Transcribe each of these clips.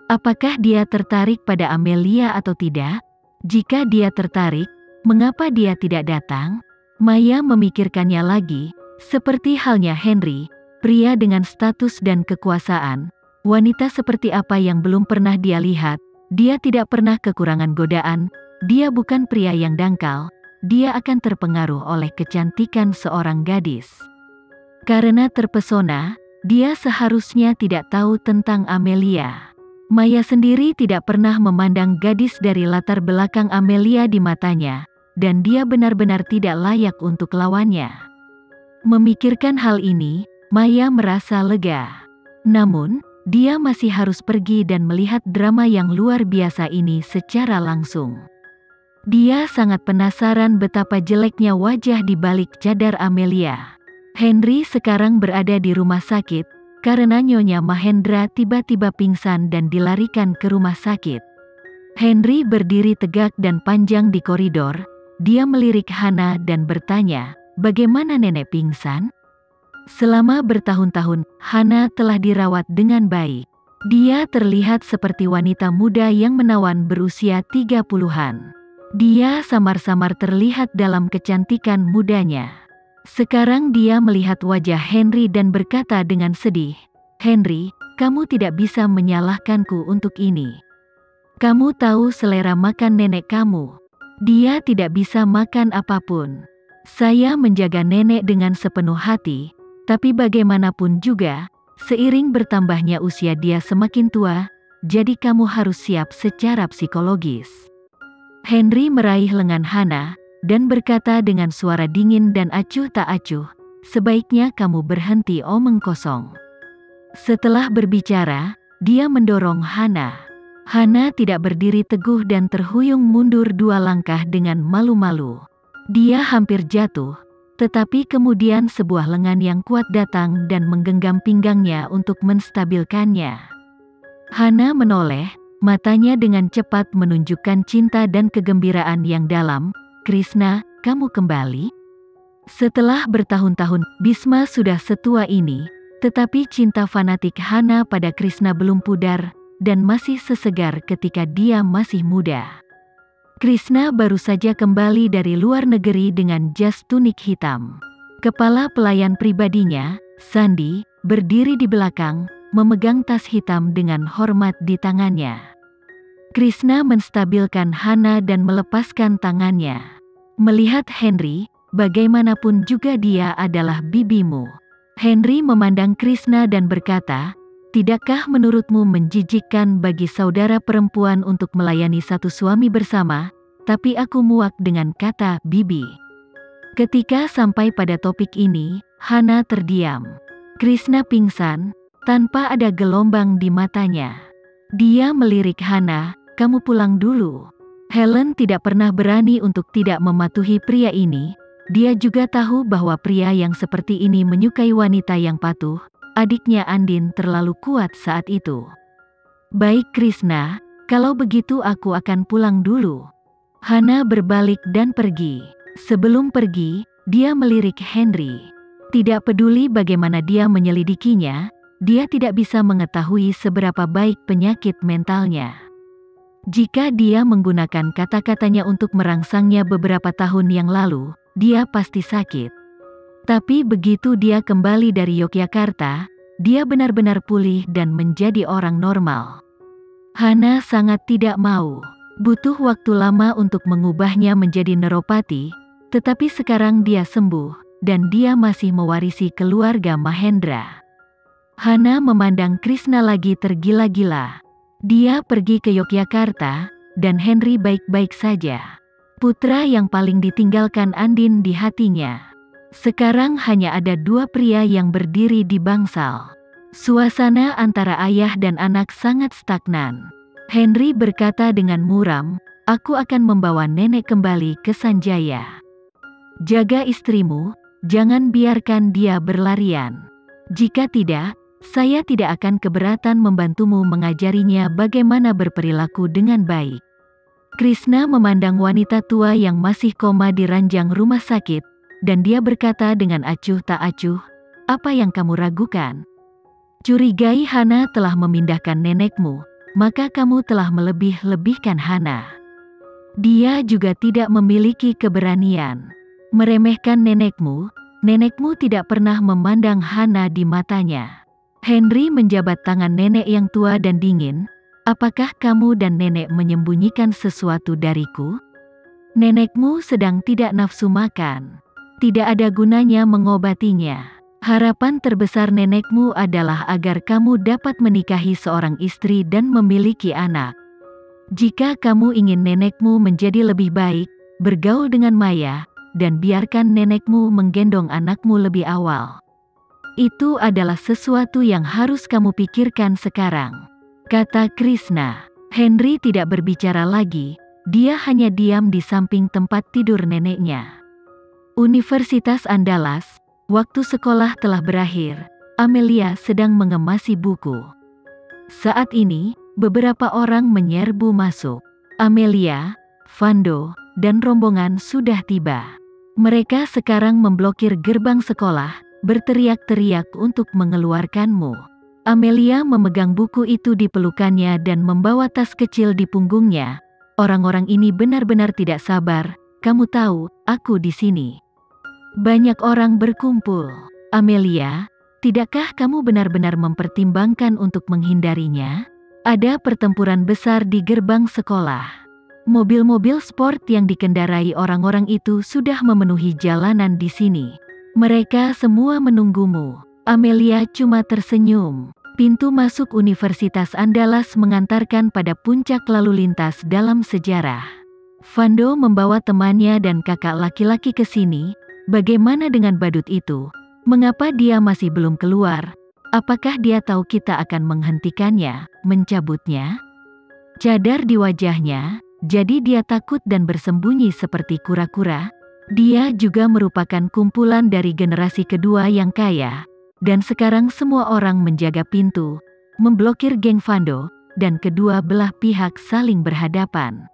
Apakah dia tertarik pada Amelia atau tidak? Jika dia tertarik, mengapa dia tidak datang? Maya memikirkannya lagi, seperti halnya Henry, pria dengan status dan kekuasaan, wanita seperti apa yang belum pernah dia lihat. Dia tidak pernah kekurangan godaan, dia bukan pria yang dangkal, dia akan terpengaruh oleh kecantikan seorang gadis. Karena terpesona, dia seharusnya tidak tahu tentang Amelia. Maya sendiri tidak pernah memandang gadis dari latar belakang Amelia di matanya, dan dia benar-benar tidak layak untuk lawannya. Memikirkan hal ini, Maya merasa lega. Namun, dia masih harus pergi dan melihat drama yang luar biasa ini secara langsung. Dia sangat penasaran betapa jeleknya wajah di balik cadar Amelia. Henry sekarang berada di rumah sakit, karena Nyonya Mahendra tiba-tiba pingsan dan dilarikan ke rumah sakit. Henry berdiri tegak dan panjang di koridor, dia melirik Hana dan bertanya, "Bagaimana nenek pingsan?" Selama bertahun-tahun, Hana telah dirawat dengan baik. Dia terlihat seperti wanita muda yang menawan berusia 30-an. Dia samar-samar terlihat dalam kecantikan mudanya. Sekarang dia melihat wajah Henry dan berkata dengan sedih, "Henry, kamu tidak bisa menyalahkanku untuk ini. Kamu tahu selera makan nenek kamu. Dia tidak bisa makan apapun. Saya menjaga nenek dengan sepenuh hati. Tapi bagaimanapun juga, seiring bertambahnya usia dia semakin tua, jadi kamu harus siap secara psikologis." Henry meraih lengan Hana, dan berkata dengan suara dingin dan acuh tak acuh, "Sebaiknya kamu berhenti omong kosong." Setelah berbicara, dia mendorong Hana. Hana tidak berdiri teguh dan terhuyung mundur 2 langkah dengan malu-malu. Dia hampir jatuh. Tetapi kemudian sebuah lengan yang kuat datang dan menggenggam pinggangnya untuk menstabilkannya. Hana menoleh, matanya dengan cepat menunjukkan cinta dan kegembiraan yang dalam. "Krishna, kamu kembali?" Setelah bertahun-tahun, Bhisma sudah setua ini, tetapi cinta fanatik Hana pada Krishna belum pudar, dan masih sesegar ketika dia masih muda. Krishna baru saja kembali dari luar negeri dengan jas tunik hitam. Kepala pelayan pribadinya, Sandy, berdiri di belakang, memegang tas hitam dengan hormat di tangannya. Krishna menstabilkan Hana dan melepaskan tangannya. Melihat Henry, bagaimanapun juga dia adalah bibimu. Henry memandang Krishna dan berkata, "Tidakkah menurutmu menjijikkan bagi saudara perempuan untuk melayani satu suami bersama?" Tapi aku muak dengan kata bibi. Ketika sampai pada topik ini, Hana terdiam. Krishna pingsan, tanpa ada gelombang di matanya. Dia melirik Hana, "Kamu pulang dulu." Helen tidak pernah berani untuk tidak mematuhi pria ini. Dia juga tahu bahwa pria yang seperti ini menyukai wanita yang patuh. Adiknya Andin terlalu kuat saat itu. "Baik Krishna, kalau begitu aku akan pulang dulu." Hana berbalik dan pergi. Sebelum pergi, dia melirik Henry. Tidak peduli bagaimana dia menyelidikinya, dia tidak bisa mengetahui seberapa baik penyakit mentalnya. Jika dia menggunakan kata-katanya untuk merangsangnya beberapa tahun yang lalu, dia pasti sakit. Tapi begitu dia kembali dari Yogyakarta, dia benar-benar pulih dan menjadi orang normal. Hana sangat tidak mau. Butuh waktu lama untuk mengubahnya menjadi neropati, tetapi sekarang dia sembuh, dan dia masih mewarisi keluarga Mahendra. Hana memandang Krishna lagi tergila-gila. Dia pergi ke Yogyakarta, dan Henry baik-baik saja. Putra yang paling ditinggalkan Andin di hatinya. Sekarang hanya ada 2 pria yang berdiri di bangsal. Suasana antara ayah dan anak sangat stagnan. Henry berkata dengan muram, "Aku akan membawa nenek kembali ke Sanjaya. Jaga istrimu, jangan biarkan dia berlarian. Jika tidak, saya tidak akan keberatan membantumu mengajarinya bagaimana berperilaku dengan baik." Krishna memandang wanita tua yang masih koma di ranjang rumah sakit, dan dia berkata dengan acuh tak acuh, "Apa yang kamu ragukan? Curigai Hana telah memindahkan nenekmu. maka kamu telah melebih-lebihkan Hana. Dia juga tidak memiliki keberanian meremehkan nenekmu. Nenekmu tidak pernah memandang Hana di matanya. Henry menjabat tangan nenek yang tua dan dingin. Apakah kamu dan nenek menyembunyikan sesuatu dariku? Nenekmu sedang tidak nafsu makan. Tidak ada gunanya mengobatinya. Harapan terbesar nenekmu adalah agar kamu dapat menikahi seorang istri dan memiliki anak. Jika kamu ingin nenekmu menjadi lebih baik, bergaul dengan Maya, dan biarkan nenekmu menggendong anakmu lebih awal. Itu adalah sesuatu yang harus kamu pikirkan sekarang, kata Krishna. Henry tidak berbicara lagi, dia hanya diam di samping tempat tidur neneknya. Universitas Andalas, waktu sekolah telah berakhir. Amelia sedang mengemasi buku. Saat ini, beberapa orang menyerbu masuk. Amelia, Vando, dan rombongan sudah tiba. Mereka sekarang memblokir gerbang sekolah, berteriak-teriak untuk mengeluarkanmu. Amelia memegang buku itu di pelukannya dan membawa tas kecil di punggungnya. Orang-orang ini benar-benar tidak sabar. Kamu tahu, aku di sini. Banyak orang berkumpul. Amelia, tidakkah kamu benar-benar mempertimbangkan untuk menghindarinya? Ada pertempuran besar di gerbang sekolah. Mobil-mobil sport yang dikendarai orang-orang itu sudah memenuhi jalanan di sini. Mereka semua menunggumu. Amelia cuma tersenyum. Pintu masuk Universitas Andalas mengantarkan pada puncak lalu lintas dalam sejarah. Vando membawa temannya dan kakak laki-laki ke sini. Bagaimana dengan badut itu? Mengapa dia masih belum keluar? Apakah dia tahu kita akan menghentikannya, mencabutnya? Cadar di wajahnya, jadi dia takut dan bersembunyi seperti kura-kura. Dia juga merupakan kumpulan dari generasi kedua yang kaya. Dan sekarang semua orang menjaga pintu, memblokir geng Vando, dan kedua belah pihak saling berhadapan.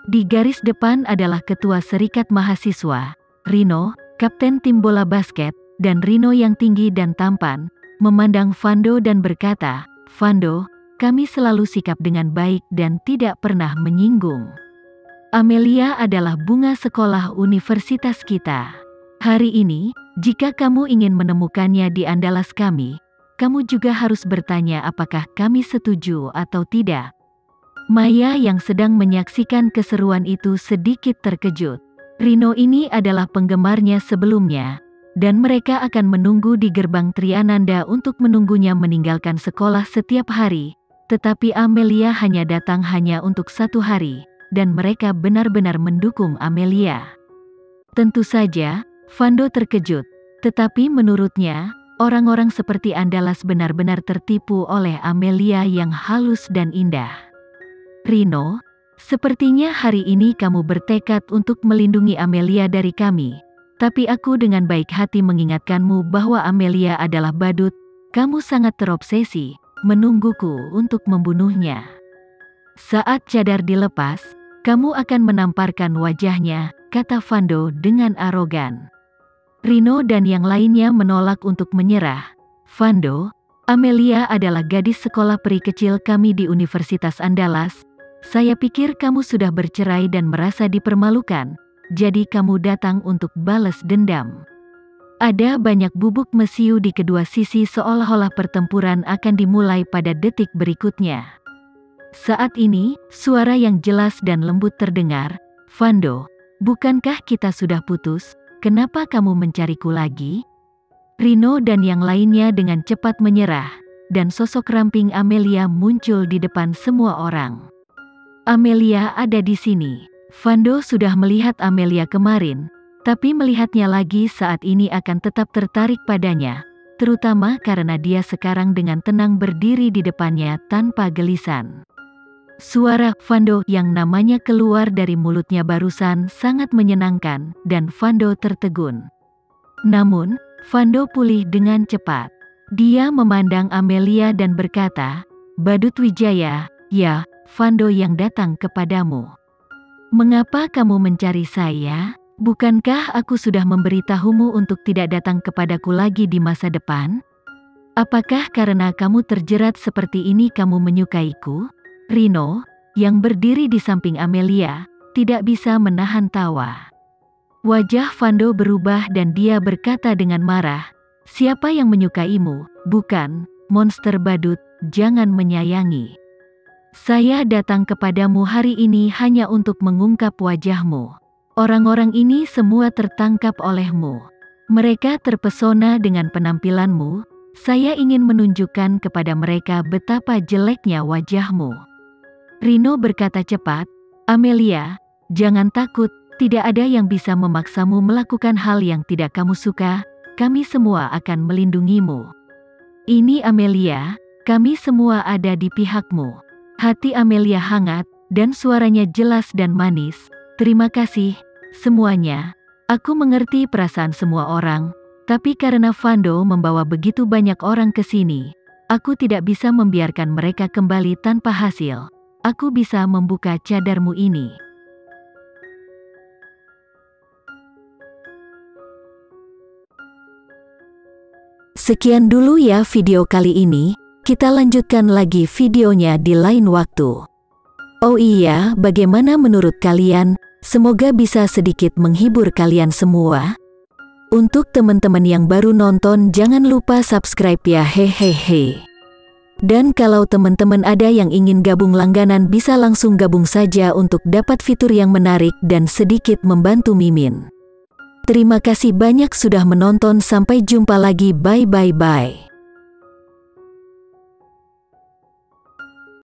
Di garis depan adalah ketua serikat mahasiswa, Rino, kapten tim bola basket, dan Rino yang tinggi dan tampan, memandang Vando dan berkata, Vando, kami selalu sikap dengan baik dan tidak pernah menyinggung. Amelia adalah bunga sekolah universitas kita. Hari ini, jika kamu ingin menemukannya di Andalas kami, kamu juga harus bertanya apakah kami setuju atau tidak. Maya yang sedang menyaksikan keseruan itu sedikit terkejut. Rino ini adalah penggemarnya sebelumnya, dan mereka akan menunggu di gerbang Triananda untuk menunggunya meninggalkan sekolah setiap hari. Tetapi Amelia hanya datang hanya untuk 1 hari, dan mereka benar-benar mendukung Amelia. Tentu saja, Vando terkejut, tetapi menurutnya, orang-orang seperti Andalas benar-benar tertipu oleh Amelia yang halus dan indah. Rino, sepertinya hari ini kamu bertekad untuk melindungi Amelia dari kami, tapi aku dengan baik hati mengingatkanmu bahwa Amelia adalah badut. Kamu sangat terobsesi, menungguku untuk membunuhnya. Saat cadar dilepas, kamu akan menamparkan wajahnya, kata Vando dengan arogan. Rino dan yang lainnya menolak untuk menyerah. Vando, Amelia adalah gadis sekolah peri kecil kami di Universitas Andalas. Saya pikir kamu sudah bercerai dan merasa dipermalukan, jadi kamu datang untuk balas dendam. Ada banyak bubuk mesiu di kedua sisi seolah-olah pertempuran akan dimulai pada detik berikutnya. Saat ini, suara yang jelas dan lembut terdengar, Vando, bukankah kita sudah putus? Kenapa kamu mencariku lagi? Rino dan yang lainnya dengan cepat menyerah, dan sosok ramping Amelia muncul di depan semua orang. Amelia ada di sini. Vando sudah melihat Amelia kemarin, tapi melihatnya lagi saat ini akan tetap tertarik padanya, terutama karena dia sekarang dengan tenang berdiri di depannya tanpa gelisan. Suara Vando yang namanya keluar dari mulutnya barusan sangat menyenangkan, dan Vando tertegun. Namun, Vando pulih dengan cepat. Dia memandang Amelia dan berkata, Badut Wijaya, ya, Vando yang datang kepadamu. Mengapa kamu mencari saya? Bukankah aku sudah memberitahumu untuk tidak datang kepadaku lagi di masa depan? Apakah karena kamu terjerat seperti ini kamu menyukaiku? Rino, yang berdiri di samping Amelia, tidak bisa menahan tawa. Wajah Vando berubah dan dia berkata dengan marah, "Siapa yang menyukaimu? Bukan, monster badut, jangan menyayangi. Saya datang kepadamu hari ini hanya untuk mengungkap wajahmu. Orang-orang ini semua tertangkap olehmu. Mereka terpesona dengan penampilanmu. Saya ingin menunjukkan kepada mereka betapa jeleknya wajahmu." Rino berkata cepat, "Amelia, jangan takut, tidak ada yang bisa memaksamu melakukan hal yang tidak kamu suka, kami semua akan melindungimu. Ini Amelia, kami semua ada di pihakmu." Hati Amelia hangat, dan suaranya jelas dan manis. "Terima kasih, semuanya. Aku mengerti perasaan semua orang, tapi karena Vando membawa begitu banyak orang ke sini, aku tidak bisa membiarkan mereka kembali tanpa hasil. Aku bisa membuka cadarmu ini." Sekian dulu ya video kali ini, kita lanjutkan lagi videonya di lain waktu. Oh iya, bagaimana menurut kalian? Semoga bisa sedikit menghibur kalian semua. Untuk teman-teman yang baru nonton jangan lupa subscribe ya hehehe. Dan kalau teman-teman ada yang ingin gabung langganan bisa langsung gabung saja untuk dapat fitur yang menarik dan sedikit membantu Mimin. Terima kasih banyak sudah menonton, sampai jumpa lagi, bye bye bye.